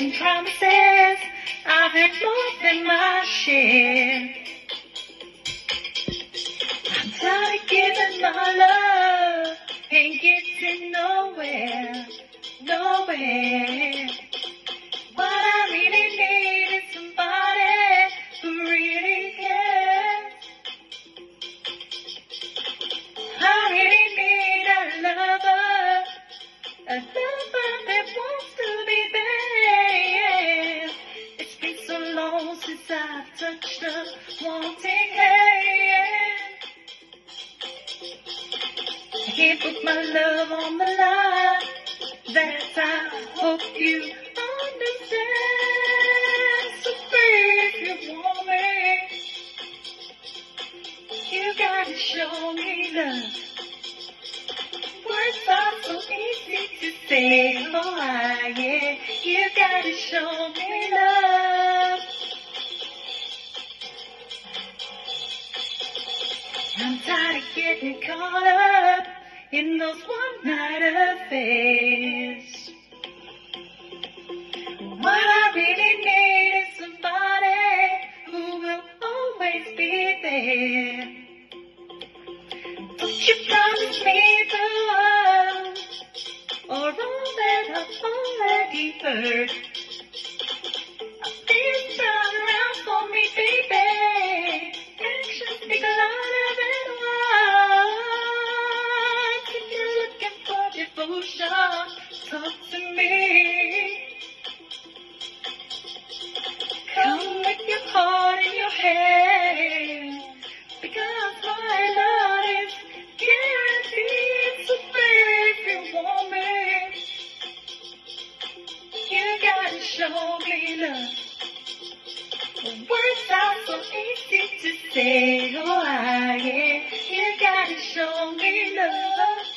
making promises. I've had more than my share. I'm tired of giving my love and getting nowhere, nowhere. What I really need is somebody who really cares. I really need a lover that wants to be there. It's been so long since I've touched a wanting hand. I can't put my love on the line. That I hope you understand. So babe, if you want me, you gotta show me love. Words are so easy to say, oh yeah. You gotta show me love. I'm tired of getting caught up in those one-night affairs. What I really need is somebody who will always be there. Don't you promise me the world or all that I've already heard. Please turn around for me, baby. Actions speak louder than words. If you're looking for devotion, talk to me. Come with your heart in your hand, because my love is guaranteed. So baby, if you want me, you gotta show me love. Words are so easy to say, oh yeah. You gotta show me love.